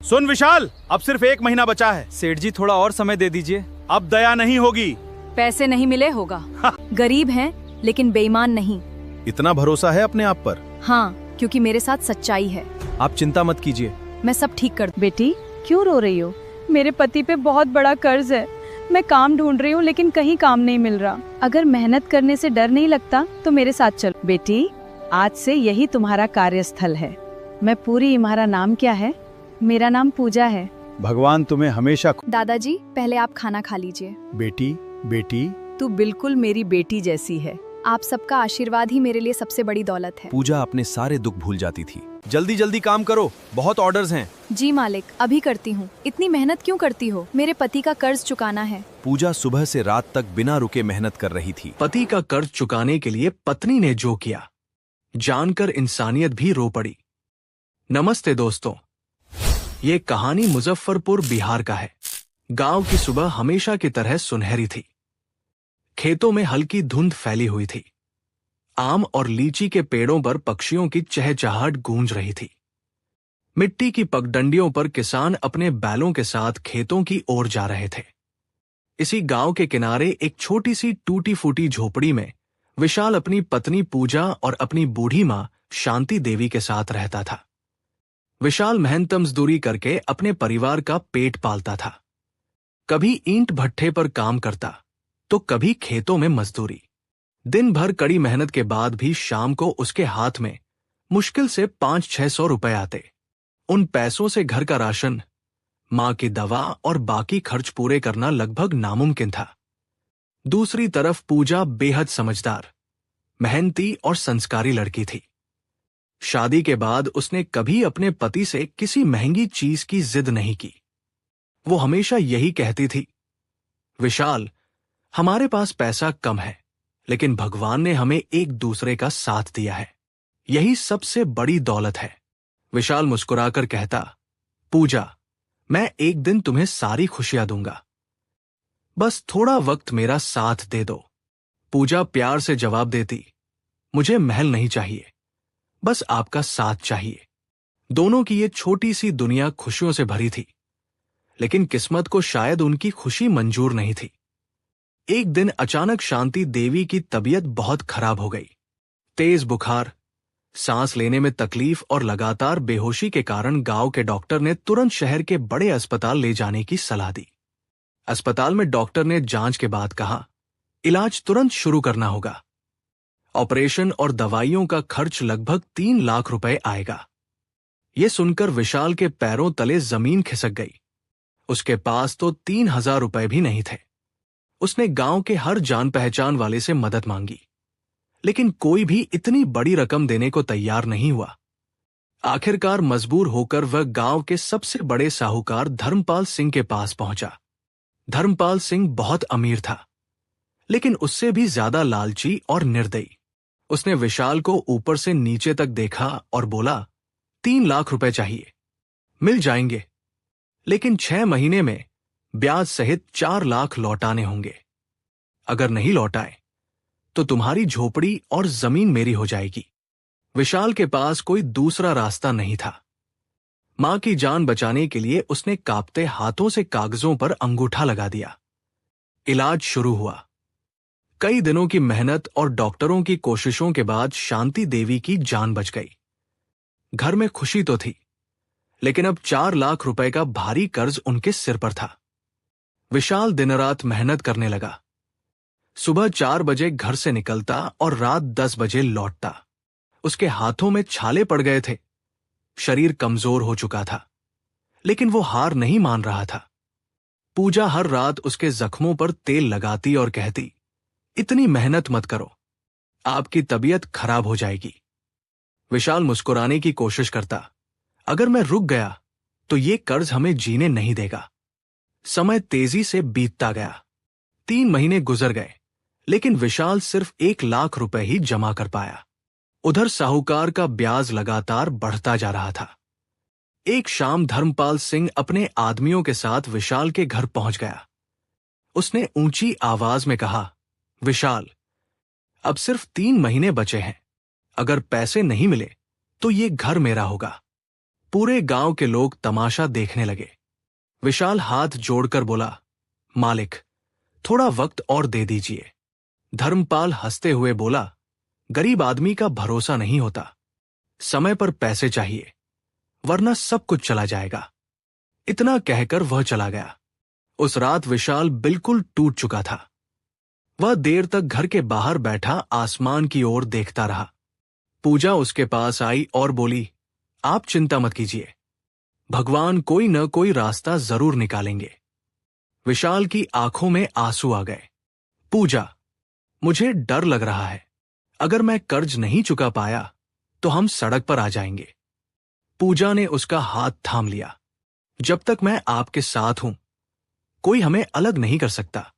सुन विशाल, अब सिर्फ 1 महीना बचा है। सेठ जी थोड़ा और समय दे दीजिए। अब दया नहीं होगी। पैसे नहीं मिले होगा। गरीब हैं लेकिन बेईमान नहीं। इतना भरोसा है अपने आप पर? हाँ, क्योंकि मेरे साथ सच्चाई है। आप चिंता मत कीजिए, मैं सब ठीक कर। बेटी क्यों रो रही हो? मेरे पति पे बहुत बड़ा कर्ज है। मैं काम ढूंढ रही हूँ लेकिन कहीं काम नहीं मिल रहा। अगर मेहनत करने से डर नहीं लगता तो मेरे साथ चलो। बेटी, आज से यही तुम्हारा कार्यस्थल है। मैं पूरी। तुम्हारा नाम क्या है? मेरा नाम पूजा है। भगवान तुम्हें हमेशा। दादाजी, पहले आप खाना खा लीजिए। बेटी तू बिल्कुल मेरी बेटी जैसी है। आप सबका आशीर्वाद ही मेरे लिए सबसे बड़ी दौलत है। पूजा अपने सारे दुख भूल जाती थी। जल्दी जल्दी काम करो, बहुत ऑर्डर्स हैं। जी मालिक, अभी करती हूँ। इतनी मेहनत क्यों करती हो? मेरे पति का कर्ज चुकाना है। पूजा सुबह से रात तक बिना रुके मेहनत कर रही थी। पति का कर्ज चुकाने के लिए पत्नी ने जो किया, जानकर इंसानियत भी रो पड़ी। नमस्ते दोस्तों, ये कहानी मुजफ्फरपुर बिहार का है। गांव की सुबह हमेशा की तरह सुनहरी थी। खेतों में हल्की धुंध फैली हुई थी। आम और लीची के पेड़ों पर पक्षियों की चहचहाहट गूंज रही थी। मिट्टी की पगडंडियों पर किसान अपने बैलों के साथ खेतों की ओर जा रहे थे। इसी गांव के किनारे एक छोटी सी टूटी फूटी झोपड़ी में विशाल अपनी पत्नी पूजा और अपनी बूढ़ी मां शांति देवी के साथ रहता था। विशाल मेहनत मजदूरी करके अपने परिवार का पेट पालता था। कभी ईंट भट्ठे पर काम करता तो कभी खेतों में मजदूरी। दिन भर कड़ी मेहनत के बाद भी शाम को उसके हाथ में मुश्किल से 500-600 रुपए आते। उन पैसों से घर का राशन, मां की दवा और बाकी खर्च पूरे करना लगभग नामुमकिन था। दूसरी तरफ पूजा बेहद समझदार, मेहनती और संस्कारी लड़की थी। शादी के बाद उसने कभी अपने पति से किसी महंगी चीज की जिद नहीं की। वो हमेशा यही कहती थी, विशाल, हमारे पास पैसा कम है लेकिन भगवान ने हमें एक दूसरे का साथ दिया है, यही सबसे बड़ी दौलत है। विशाल मुस्कुराकर कहता, पूजा, मैं एक दिन तुम्हें सारी खुशियां दूंगा, बस थोड़ा वक्त मेरा साथ दे दो। पूजा प्यार से जवाब देती, मुझे महल नहीं चाहिए, बस आपका साथ चाहिए। दोनों की ये छोटी सी दुनिया खुशियों से भरी थी, लेकिन किस्मत को शायद उनकी खुशी मंजूर नहीं थी। एक दिन अचानक शांति देवी की तबीयत बहुत खराब हो गई। तेज बुखार, सांस लेने में तकलीफ और लगातार बेहोशी के कारण गांव के डॉक्टर ने तुरंत शहर के बड़े अस्पताल ले जाने की सलाह दी। अस्पताल में डॉक्टर ने जांच के बाद कहा, इलाज तुरंत शुरू करना होगा। ऑपरेशन और दवाइयों का खर्च लगभग 3 लाख रुपए आएगा। यह सुनकर विशाल के पैरों तले जमीन खिसक गई। उसके पास तो 3000 रुपए भी नहीं थे। उसने गांव के हर जान पहचान वाले से मदद मांगी, लेकिन कोई भी इतनी बड़ी रकम देने को तैयार नहीं हुआ। आखिरकार मजबूर होकर वह गांव के सबसे बड़े साहूकार धर्मपाल सिंह के पास पहुंचा। धर्मपाल सिंह बहुत अमीर था, लेकिन उससे भी ज्यादा लालची और निर्दयी। उसने विशाल को ऊपर से नीचे तक देखा और बोला, 3 लाख रुपए चाहिए। मिल जाएंगे, लेकिन 6 महीने में ब्याज सहित 4 लाख लौटाने होंगे। अगर नहीं लौटाए तो तुम्हारी झोपड़ी और जमीन मेरी हो जाएगी। विशाल के पास कोई दूसरा रास्ता नहीं था। मां की जान बचाने के लिए उसने कांपते हाथों से कागजों पर अंगूठा लगा दिया। इलाज शुरू हुआ। कई दिनों की मेहनत और डॉक्टरों की कोशिशों के बाद शांति देवी की जान बच गई। घर में खुशी तो थी, लेकिन अब 4 लाख रुपए का भारी कर्ज उनके सिर पर था। विशाल दिन रात मेहनत करने लगा। सुबह 4 बजे घर से निकलता और रात 10 बजे लौटता। उसके हाथों में छाले पड़ गए थे, शरीर कमजोर हो चुका था, लेकिन वो हार नहीं मान रहा था। पूजा हर रात उसके जख्मों पर तेल लगाती और कहती, इतनी मेहनत मत करो, आपकी तबीयत खराब हो जाएगी। विशाल मुस्कुराने की कोशिश करता, अगर मैं रुक गया तो ये कर्ज हमें जीने नहीं देगा। समय तेजी से बीतता गया। 3 महीने गुजर गए, लेकिन विशाल सिर्फ 1 लाख रुपए ही जमा कर पाया। उधर साहूकार का ब्याज लगातार बढ़ता जा रहा था। एक शाम धर्मपाल सिंह अपने आदमियों के साथ विशाल के घर पहुंच गया। उसने ऊंची आवाज में कहा, विशाल, अब सिर्फ 3 महीने बचे हैं। अगर पैसे नहीं मिले तो ये घर मेरा होगा। पूरे गांव के लोग तमाशा देखने लगे। विशाल हाथ जोड़कर बोला, मालिक, थोड़ा वक्त और दे दीजिए। धर्मपाल हंसते हुए बोला, गरीब आदमी का भरोसा नहीं होता, समय पर पैसे चाहिए, वरना सब कुछ चला जाएगा। इतना कहकर वह चला गया। उस रात विशाल बिल्कुल टूट चुका था। वह देर तक घर के बाहर बैठा आसमान की ओर देखता रहा। पूजा उसके पास आई और बोली, आप चिंता मत कीजिए, भगवान कोई न कोई रास्ता जरूर निकालेंगे। विशाल की आंखों में आंसू आ गए। पूजा, मुझे डर लग रहा है, अगर मैं कर्ज नहीं चुका पाया तो हम सड़क पर आ जाएंगे। पूजा ने उसका हाथ थाम लिया। जब तक मैं आपके साथ हूं, कोई हमें अलग नहीं कर सकता।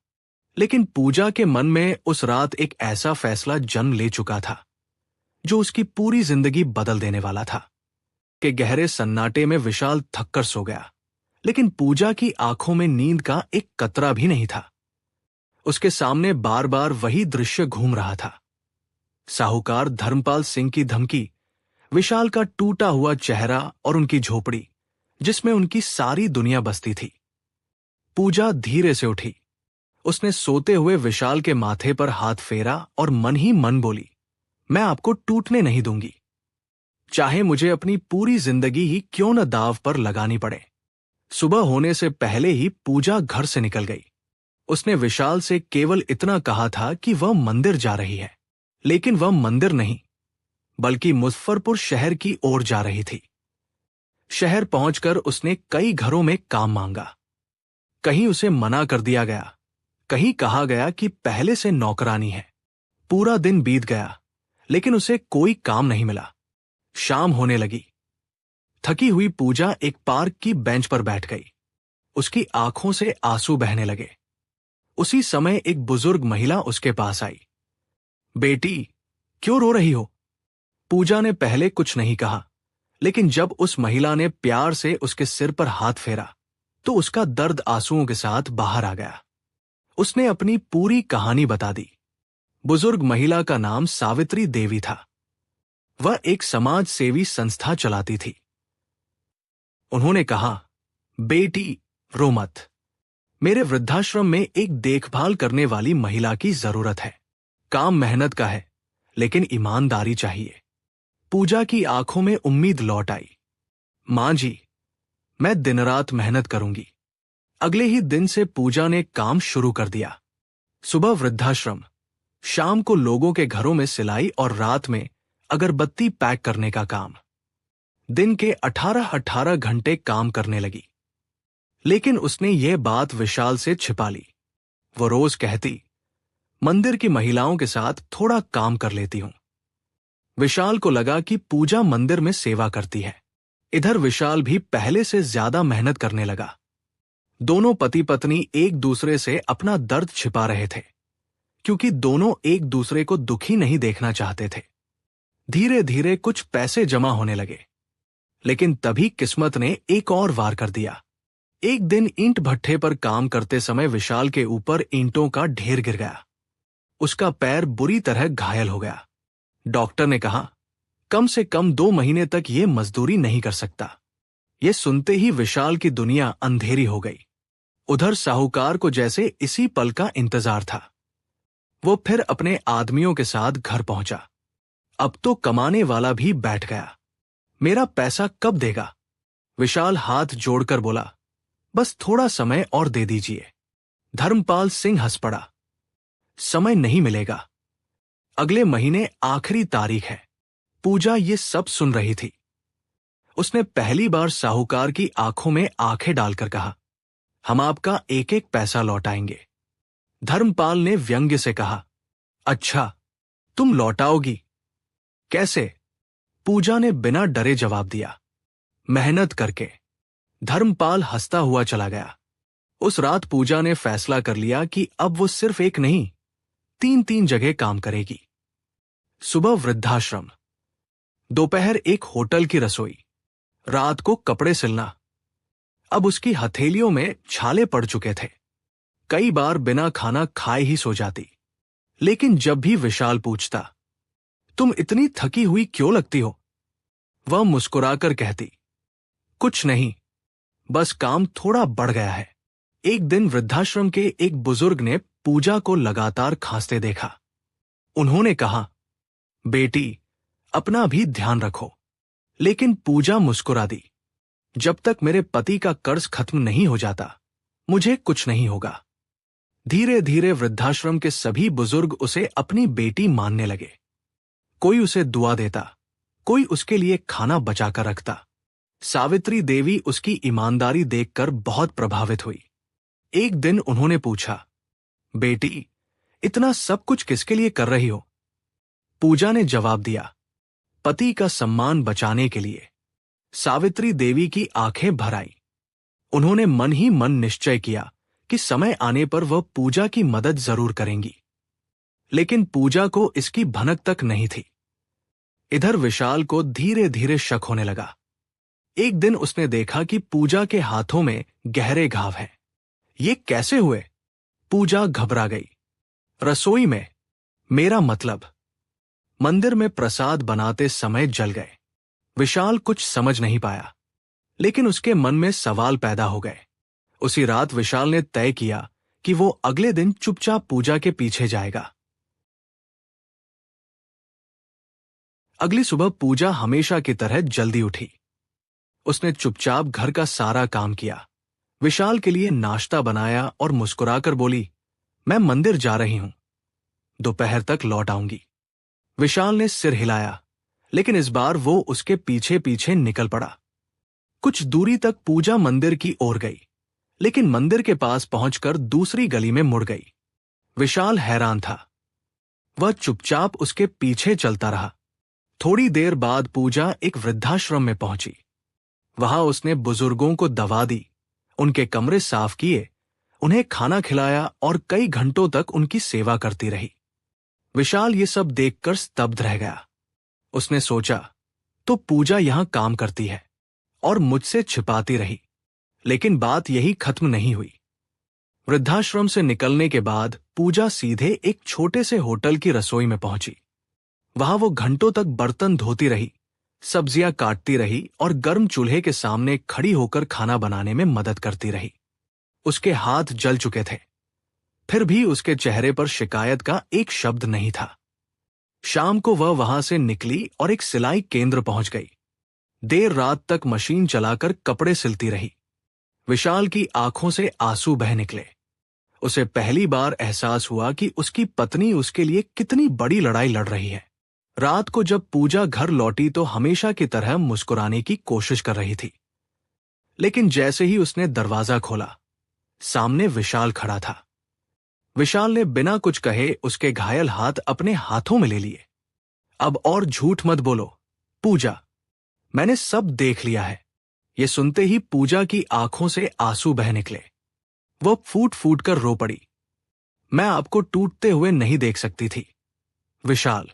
लेकिन पूजा के मन में उस रात एक ऐसा फैसला जन्म ले चुका था जो उसकी पूरी जिंदगी बदल देने वाला था। कि गहरे सन्नाटे में विशाल थककर सो गया, लेकिन पूजा की आंखों में नींद का एक कतरा भी नहीं था। उसके सामने बार बार वही दृश्य घूम रहा था। साहूकार धर्मपाल सिंह की धमकी, विशाल का टूटा हुआ चेहरा और उनकी झोपड़ी जिसमें उनकी सारी दुनिया बसती थी। पूजा धीरे से उठी। उसने सोते हुए विशाल के माथे पर हाथ फेरा और मन ही मन बोली, मैं आपको टूटने नहीं दूंगी, चाहे मुझे अपनी पूरी जिंदगी ही क्यों न दांव पर लगानी पड़े। सुबह होने से पहले ही पूजा घर से निकल गई। उसने विशाल से केवल इतना कहा था कि वह मंदिर जा रही है, लेकिन वह मंदिर नहीं बल्कि मुजफ्फरपुर शहर की ओर जा रही थी। शहर पहुंचकर उसने कई घरों में काम मांगा। कहीं उसे मना कर दिया गया, कहीं कहा गया कि पहले से नौकरानी है। पूरा दिन बीत गया, लेकिन उसे कोई काम नहीं मिला। शाम होने लगी। थकी हुई पूजा एक पार्क की बेंच पर बैठ गई। उसकी आंखों से आंसू बहने लगे। उसी समय एक बुजुर्ग महिला उसके पास आई। बेटी, क्यों रो रही हो? पूजा ने पहले कुछ नहीं कहा, लेकिन जब उस महिला ने प्यार से उसके सिर पर हाथ फेरा तो उसका दर्द आंसुओं के साथ बाहर आ गया। उसने अपनी पूरी कहानी बता दी। बुजुर्ग महिला का नाम सावित्री देवी था। वह एक समाज सेवी संस्था चलाती थी। उन्होंने कहा, बेटी रो मत, मेरे वृद्धाश्रम में एक देखभाल करने वाली महिला की जरूरत है। काम मेहनत का है, लेकिन ईमानदारी चाहिए। पूजा की आंखों में उम्मीद लौट आई। मां जी, मैं दिन रात मेहनत करूंगी। अगले ही दिन से पूजा ने काम शुरू कर दिया। सुबह वृद्धाश्रम, शाम को लोगों के घरों में सिलाई और रात में अगरबत्ती पैक करने का काम। दिन के 18-18 घंटे काम करने लगी। लेकिन उसने यह बात विशाल से छिपा ली। वो रोज कहती, मंदिर की महिलाओं के साथ थोड़ा काम कर लेती हूं। विशाल को लगा कि पूजा मंदिर में सेवा करती है। इधर विशाल भी पहले से ज्यादा मेहनत करने लगा। दोनों पति पत्नी एक दूसरे से अपना दर्द छिपा रहे थे, क्योंकि दोनों एक दूसरे को दुखी नहीं देखना चाहते थे। धीरे धीरे कुछ पैसे जमा होने लगे, लेकिन तभी किस्मत ने एक और वार कर दिया। एक दिन ईंट भट्ठे पर काम करते समय विशाल के ऊपर ईंटों का ढेर गिर गया। उसका पैर बुरी तरह घायल हो गया। डॉक्टर ने कहा, कम से कम 2 महीने तक ये मजदूरी नहीं कर सकता। ये सुनते ही विशाल की दुनिया अंधेरी हो गई। उधर साहूकार को जैसे इसी पल का इंतजार था। वो फिर अपने आदमियों के साथ घर पहुंचा। अब तो कमाने वाला भी बैठ गया। मेरा पैसा कब देगा? विशाल हाथ जोड़कर बोला, बस थोड़ा समय और दे दीजिए। धर्मपाल सिंह हंस पड़ा, समय नहीं मिलेगा, अगले महीने आखिरी तारीख है। पूजा ये सब सुन रही थी। उसने पहली बार साहूकार की आंखों में आंखें डालकर कहा, हम आपका एक एक पैसा लौटाएंगे। धर्मपाल ने व्यंग्य से कहा, अच्छा, तुम लौटाओगी? कैसे? पूजा ने बिना डरे जवाब दिया, मेहनत करके। धर्मपाल हंसता हुआ चला गया। उस रात पूजा ने फैसला कर लिया कि अब वो सिर्फ एक नहीं, 3 जगह काम करेगी। सुबह वृद्धाश्रम, दोपहर एक होटल की रसोई, रात को कपड़े सिलना। अब उसकी हथेलियों में छाले पड़ चुके थे। कई बार बिना खाना खाए ही सो जाती। लेकिन जब भी विशाल पूछता, तुम इतनी थकी हुई क्यों लगती हो, वह मुस्कुराकर कहती, कुछ नहीं, बस काम थोड़ा बढ़ गया है। एक दिन वृद्धाश्रम के एक बुजुर्ग ने पूजा को लगातार खांसते देखा। उन्होंने कहा, बेटी, अपना भी ध्यान रखो। लेकिन पूजा मुस्कुरा दी। जब तक मेरे पति का कर्ज खत्म नहीं हो जाता, मुझे कुछ नहीं होगा। धीरे धीरे वृद्धाश्रम के सभी बुजुर्ग उसे अपनी बेटी मानने लगे। कोई उसे दुआ देता, कोई उसके लिए खाना बचाकर रखता। सावित्री देवी उसकी ईमानदारी देखकर बहुत प्रभावित हुई। एक दिन उन्होंने पूछा, बेटी, इतना सब कुछ किसके लिए कर रही हो? पूजा ने जवाब दिया, पति का सम्मान बचाने के लिए। सावित्री देवी की आंखें भर आई। उन्होंने मन ही मन निश्चय किया कि समय आने पर वह पूजा की मदद जरूर करेंगी। लेकिन पूजा को इसकी भनक तक नहीं थी। इधर विशाल को धीरे धीरे शक होने लगा। एक दिन उसने देखा कि पूजा के हाथों में गहरे घाव हैं। ये कैसे हुए? पूजा घबरा गई। रसोई में, मेरा मतलब मंदिर में प्रसाद बनाते समय जल गए। विशाल कुछ समझ नहीं पाया, लेकिन उसके मन में सवाल पैदा हो गए। उसी रात विशाल ने तय किया कि वो अगले दिन चुपचाप पूजा के पीछे जाएगा। अगली सुबह पूजा हमेशा की तरह जल्दी उठी। उसने चुपचाप घर का सारा काम किया, विशाल के लिए नाश्ता बनाया और मुस्कुराकर बोली, मैं मंदिर जा रही हूं, दोपहर तक लौट आऊंगी। विशाल ने सिर हिलाया, लेकिन इस बार वो उसके पीछे पीछे निकल पड़ा। कुछ दूरी तक पूजा मंदिर की ओर गई, लेकिन मंदिर के पास पहुंचकर दूसरी गली में मुड़ गई। विशाल हैरान था। वह चुपचाप उसके पीछे चलता रहा। थोड़ी देर बाद पूजा एक वृद्धाश्रम में पहुंची। वहां उसने बुजुर्गों को दवा दी, उनके कमरे साफ किए, उन्हें खाना खिलाया और कई घंटों तक उनकी सेवा करती रही। विशाल ये सब देखकर स्तब्ध रह गया। उसने सोचा, तो पूजा यहां काम करती है और मुझसे छिपाती रही। लेकिन बात यही खत्म नहीं हुई। वृद्धाश्रम से निकलने के बाद पूजा सीधे एक छोटे से होटल की रसोई में पहुंची। वहां वो घंटों तक बर्तन धोती रही, सब्जियां काटती रही और गर्म चूल्हे के सामने खड़ी होकर खाना बनाने में मदद करती रही। उसके हाथ जल चुके थे, फिर भी उसके चेहरे पर शिकायत का एक शब्द नहीं था। शाम को वह वहां से निकली और एक सिलाई केंद्र पहुंच गई। देर रात तक मशीन चलाकर कपड़े सिलती रही। विशाल की आंखों से आंसू बह निकले। उसे पहली बार एहसास हुआ कि उसकी पत्नी उसके लिए कितनी बड़ी लड़ाई लड़ रही है। रात को जब पूजा घर लौटी तो हमेशा की तरह मुस्कुराने की कोशिश कर रही थी, लेकिन जैसे ही उसने दरवाजा खोला, सामने विशाल खड़ा था। विशाल ने बिना कुछ कहे उसके घायल हाथ अपने हाथों में ले लिए। अब और झूठ मत बोलो, पूजा, मैंने सब देख लिया है। ये सुनते ही पूजा की आंखों से आंसू बह निकले। वह फूट फूट कर रो पड़ी। मैं आपको टूटते हुए नहीं देख सकती थी विशाल।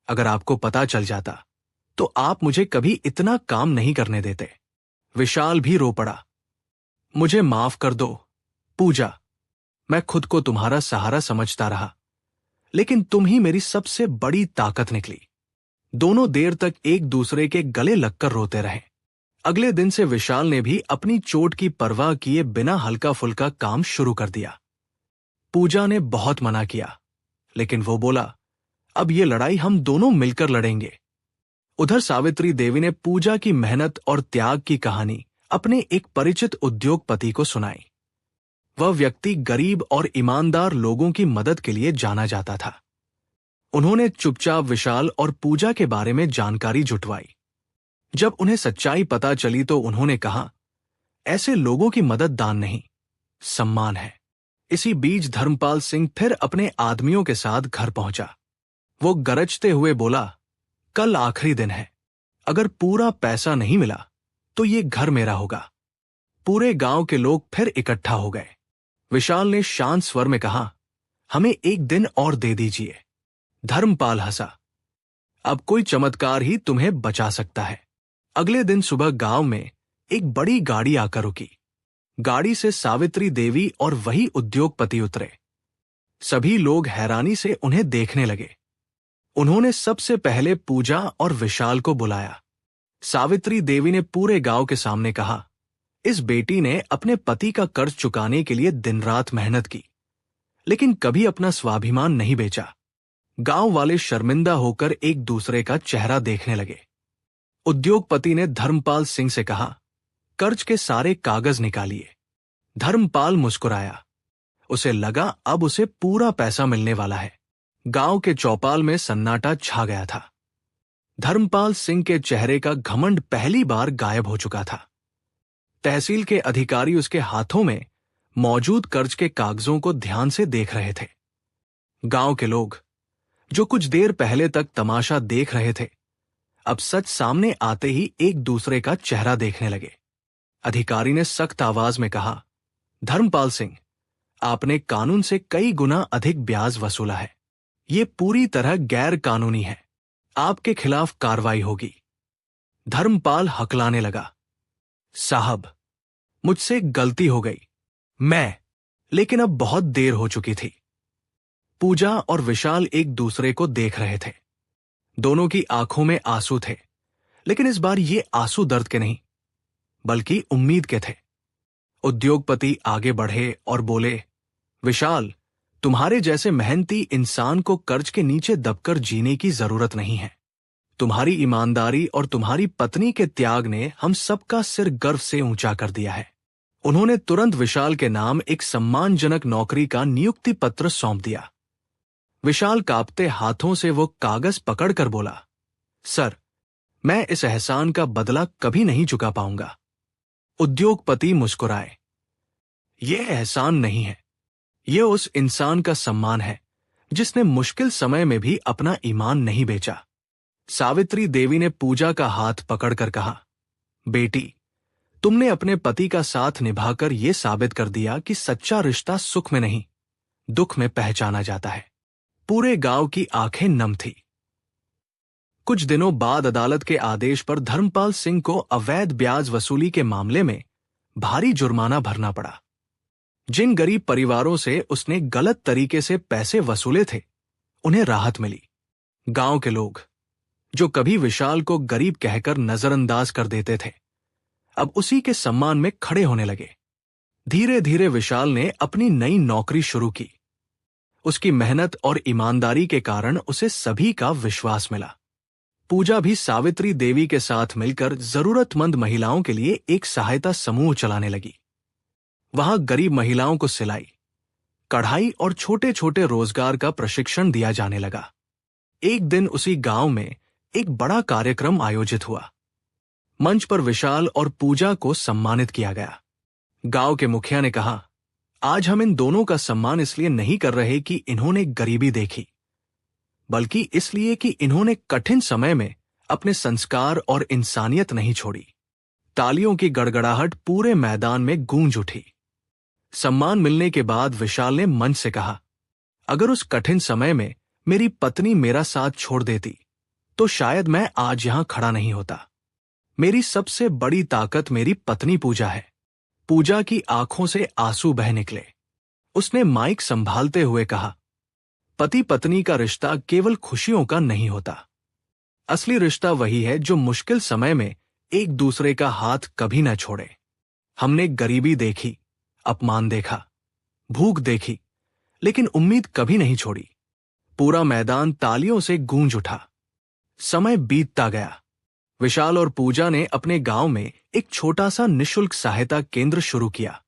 अगर आपको पता चल जाता तो आप मुझे कभी इतना काम नहीं करने देते। विशाल भी रो पड़ा। मुझे माफ कर दो पूजा, मैं खुद को तुम्हारा सहारा समझता रहा, लेकिन तुम ही मेरी सबसे बड़ी ताकत निकली। दोनों देर तक एक दूसरे के गले लगकर रोते रहे। अगले दिन से विशाल ने भी अपनी चोट की परवाह किए बिना हल्का फुल्का काम शुरू कर दिया। पूजा ने बहुत मना किया, लेकिन वो बोला, अब ये लड़ाई हम दोनों मिलकर लड़ेंगे। उधर सावित्री देवी ने पूजा की मेहनत और त्याग की कहानी अपने एक परिचित उद्योगपति को सुनाई। वह व्यक्ति गरीब और ईमानदार लोगों की मदद के लिए जाना जाता था। उन्होंने चुपचाप विशाल और पूजा के बारे में जानकारी जुटवाई। जब उन्हें सच्चाई पता चली तो उन्होंने कहा, ऐसे लोगों की मदद दान नहीं, सम्मान है। इसी बीच धर्मपाल सिंह फिर अपने आदमियों के साथ घर पहुंचा। वो गरजते हुए बोला, कल आखिरी दिन है, अगर पूरा पैसा नहीं मिला तो ये घर मेरा होगा। पूरे गांव के लोग फिर इकट्ठा हो गए। विशाल ने शांत स्वर में कहा, हमें एक दिन और दे दीजिए। धर्मपाल हंसा, अब कोई चमत्कार ही तुम्हें बचा सकता है। अगले दिन सुबह गांव में एक बड़ी गाड़ी आकर रुकी। गाड़ी से सावित्री देवी और वही उद्योगपति उतरे। सभी लोग हैरानी से उन्हें देखने लगे। उन्होंने सबसे पहले पूजा और विशाल को बुलाया। सावित्री देवी ने पूरे गांव के सामने कहा, इस बेटी ने अपने पति का कर्ज चुकाने के लिए दिन रात मेहनत की, लेकिन कभी अपना स्वाभिमान नहीं बेचा। गांव वाले शर्मिंदा होकर एक दूसरे का चेहरा देखने लगे। उद्योगपति ने धर्मपाल सिंह से कहा, कर्ज के सारे कागज निकालिए। धर्मपाल मुस्कुराया। उसे लगा अब उसे पूरा पैसा मिलने वाला है। गांव के चौपाल में सन्नाटा छा गया था। धर्मपाल सिंह के चेहरे का घमंड पहली बार गायब हो चुका था। तहसील के अधिकारी उसके हाथों में मौजूद कर्ज के कागजों को ध्यान से देख रहे थे। गांव के लोग, जो कुछ देर पहले तक तमाशा देख रहे थे, अब सच सामने आते ही एक दूसरे का चेहरा देखने लगे। अधिकारी ने सख्त आवाज में कहा, धर्मपाल सिंह, आपने कानून से कई गुना अधिक ब्याज वसूला है। ये पूरी तरह गैर कानूनी है। आपके खिलाफ कार्रवाई होगी। धर्मपाल हकलाने लगा, साहब, मुझसे गलती हो गई। लेकिन अब बहुत देर हो चुकी थी। पूजा और विशाल एक दूसरे को देख रहे थे। दोनों की आंखों में आंसू थे, लेकिन इस बार ये आंसू दर्द के नहीं, बल्कि उम्मीद के थे। उद्योगपति आगे बढ़े और बोले, विशाल, तुम्हारे जैसे मेहनती इंसान को कर्ज के नीचे दबकर जीने की जरूरत नहीं है। तुम्हारी ईमानदारी और तुम्हारी पत्नी के त्याग ने हम सबका सिर गर्व से ऊंचा कर दिया है। उन्होंने तुरंत विशाल के नाम एक सम्मानजनक नौकरी का नियुक्ति पत्र सौंप दिया। विशाल कांपते हाथों से वो कागज पकड़कर बोला, सर, मैं इस एहसान का बदला कभी नहीं चुका पाऊंगा। उद्योगपति मुस्कुराए, यह एहसान नहीं है, यह उस इंसान का सम्मान है जिसने मुश्किल समय में भी अपना ईमान नहीं बेचा। सावित्री देवी ने पूजा का हाथ पकड़कर कहा, बेटी, तुमने अपने पति का साथ निभाकर यह साबित कर दिया कि सच्चा रिश्ता सुख में नहीं, दुख में पहचाना जाता है। पूरे गांव की आंखें नम थी। कुछ दिनों बाद अदालत के आदेश पर धर्मपाल सिंह को अवैध ब्याज वसूली के मामले में भारी जुर्माना भरना पड़ा। जिन गरीब परिवारों से उसने गलत तरीके से पैसे वसूले थे, उन्हें राहत मिली। गांव के लोग, जो कभी विशाल को गरीब कहकर नजरअंदाज कर देते थे, अब उसी के सम्मान में खड़े होने लगे। धीरे धीरे विशाल ने अपनी नई नौकरी शुरू की। उसकी मेहनत और ईमानदारी के कारण उसे सभी का विश्वास मिला। पूजा भी सावित्री देवी के साथ मिलकर जरूरतमंद महिलाओं के लिए एक सहायता समूह चलाने लगी। वहां गरीब महिलाओं को सिलाई, कढ़ाई और छोटे छोटे रोजगार का प्रशिक्षण दिया जाने लगा। एक दिन उसी गांव में एक बड़ा कार्यक्रम आयोजित हुआ। मंच पर विशाल और पूजा को सम्मानित किया गया। गांव के मुखिया ने कहा, आज हम इन दोनों का सम्मान इसलिए नहीं कर रहे कि इन्होंने गरीबी देखी, बल्कि इसलिए कि इन्होंने कठिन समय में अपने संस्कार और इंसानियत नहीं छोड़ी। तालियों की गड़गड़ाहट पूरे मैदान में गूंज उठी। सम्मान मिलने के बाद विशाल ने मंच से कहा, अगर उस कठिन समय में मेरी पत्नी मेरा साथ छोड़ देती तो शायद मैं आज यहां खड़ा नहीं होता। मेरी सबसे बड़ी ताकत मेरी पत्नी पूजा है। पूजा की आंखों से आंसू बह निकले। उसने माइक संभालते हुए कहा, पति पत्नी का रिश्ता केवल खुशियों का नहीं होता। असली रिश्ता वही है जो मुश्किल समय में एक दूसरे का हाथ कभी न छोड़े। हमने गरीबी देखी, अपमान देखा, भूख देखी, लेकिन उम्मीद कभी नहीं छोड़ी। पूरा मैदान तालियों से गूंज उठा। समय बीतता गया। विशाल और पूजा ने अपने गांव में एक छोटा सा निशुल्क सहायता केंद्र शुरू किया,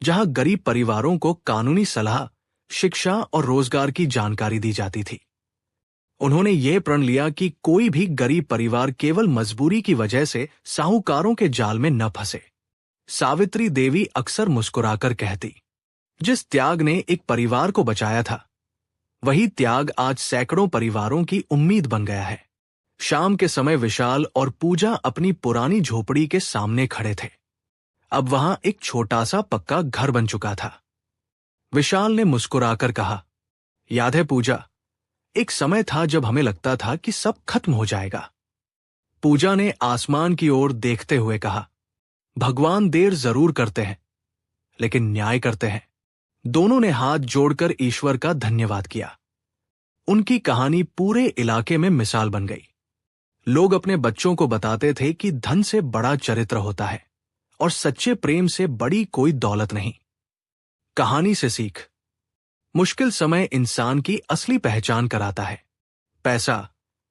जहां गरीब परिवारों को कानूनी सलाह, शिक्षा और रोजगार की जानकारी दी जाती थी। उन्होंने ये प्रण लिया कि कोई भी गरीब परिवार केवल मजबूरी की वजह से साहूकारों के जाल में न फंसे। सावित्री देवी अक्सर मुस्कुराकर कहती, जिस त्याग ने एक परिवार को बचाया था, वही त्याग आज सैकड़ों परिवारों की उम्मीद बन गया है। शाम के समय विशाल और पूजा अपनी पुरानी झोपड़ी के सामने खड़े थे। अब वहां एक छोटा सा पक्का घर बन चुका था। विशाल ने मुस्कुराकर कहा, याद है पूजा, एक समय था जब हमें लगता था कि सब खत्म हो जाएगा। पूजा ने आसमान की ओर देखते हुए कहा, भगवान देर जरूर करते हैं, लेकिन न्याय करते हैं। दोनों ने हाथ जोड़कर ईश्वर का धन्यवाद किया। उनकी कहानी पूरे इलाके में मिसाल बन गई। लोग अपने बच्चों को बताते थे कि धन से बड़ा चरित्र होता है और सच्चे प्रेम से बड़ी कोई दौलत नहीं। कहानी से सीख। मुश्किल समय इंसान की असली पहचान कराता है। पैसा,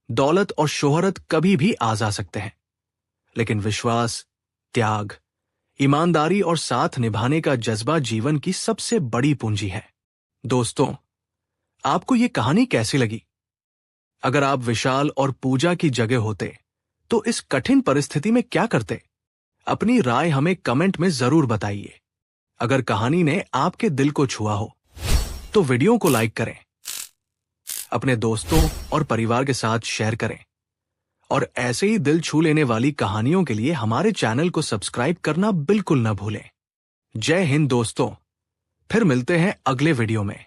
दौलत और शोहरत कभी भी आ जा सकते हैं, लेकिन विश्वास, त्याग, ईमानदारी और साथ निभाने का जज्बा जीवन की सबसे बड़ी पूंजी है। दोस्तों, आपको ये कहानी कैसी लगी? अगर आप विशाल और पूजा की जगह होते तो इस कठिन परिस्थिति में क्या करते? अपनी राय हमें कमेंट में जरूर बताइए। अगर कहानी ने आपके दिल को छुआ हो तो वीडियो को लाइक करें, अपने दोस्तों और परिवार के साथ शेयर करें और ऐसे ही दिल छू लेने वाली कहानियों के लिए हमारे चैनल को सब्सक्राइब करना बिल्कुल न भूलें। जय हिंद दोस्तों, फिर मिलते हैं अगले वीडियो में।